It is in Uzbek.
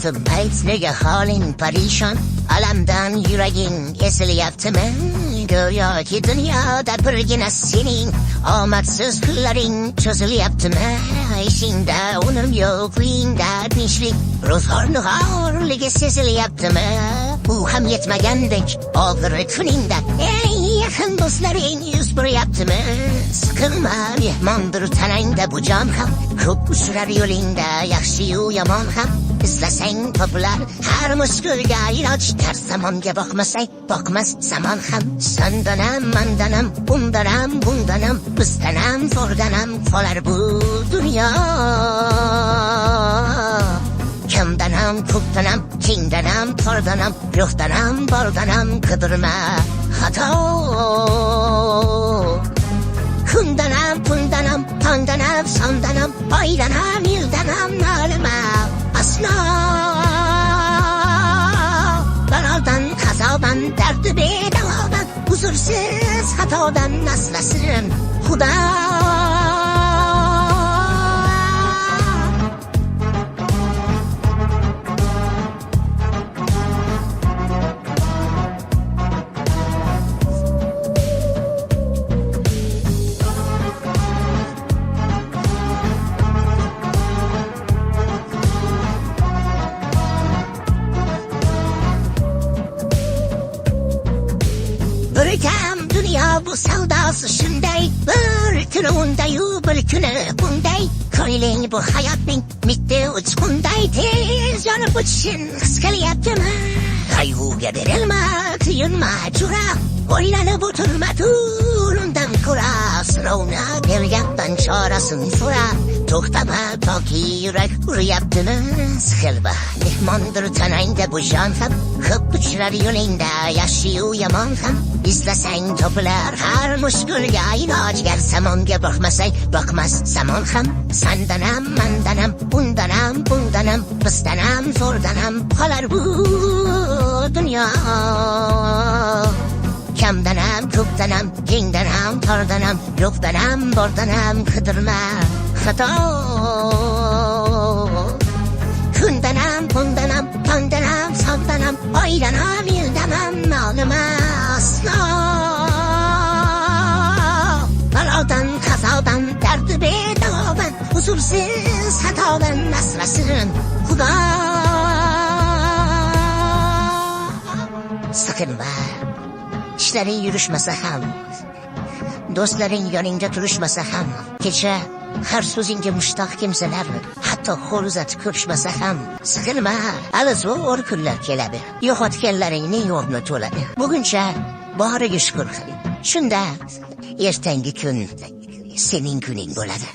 so'rayaptim, ayt nega holing parishon, alamdan yuraging esilyaptimi? Go'yoki dunyoda birgina sening omadsiz kunlaring cho'zilyaptimi? Ishingda unum yo'q, uyingda tinchlik, ro'zg'orni g'orligi sezilyaptimi? Bu ham yetmagandek og'ir kuningda eng yaqin do'stlaring yuz beryaptimi? Siqilma, mehmondir tanangda bu jon ham, ko'p uchrar yo'lingda yaxshi-yu yomon ham. İzlasang topilar har mushkulga iloj, tars zamonga boqmasang boqmas zamon ham. Sandanam, mandanam, undanam, bundanam, bizdanam, fordanam qolar bu dunyo. Kamdanam, ko'pdanam, kengdanam, tordanam, yo'qdanam, bordanam, qidirma xato. Kundanam, pundanam, tongdanam, sondanam, oydanam, yildanam, nolima aslo. Balodan, qazodan, dardi bedavodan, huzursiz xatodan asrasin Xudo. Birikem dünya bu sevdası shunday, bir kuni undayu bir kuni bunday. Ko'ngling bu hayotning mitti uchqunday, tez yonib o'tishin his qilyaptimi? Qayg'uga berilma, kuyinma jura, o'ylanib o'tirma, tur undan ko'ra. Sinovni bergandan chorasin so'ra, to'xtama toki yurak uryaptimi? Siqilma, mehmondir tanangda bu jon ham, ko'p uchrar yo'lingda yaxshi-yu yomon ham. İzlasang topilar har mushkulga iloj, gar zamonga boqmasang boqmas zamon ham. Sandanam, mandanam, undanam, bundanam, bizdanam, zo'rdanam qolar bu dunyo. Kamdanam, ko'pdanam, kengdanam, tordanam, yo'qdanam, bordanam, qidirma xato. Kundanam, bundanam, tongdanam, sondanam, oydanam, yildanam, nolima aslo. Balodan, qazodan, dardi bedavodan, huzursiz xatodan asrasin Xudo. Siqilma, ishlaring yurishmasa ham, do'stlaring yoningda turishmasa ham, kecha har so'zingga mushtoq kimsalar hatto qo'l uzatib ko'rishmasa ham, siqilma, hali zo'r kunlar keladi, yo'qotganlaringning o'rni to'ladi. Buguncha boriga shukur qil, shunda ertangi kun sening kuning bo'ladi.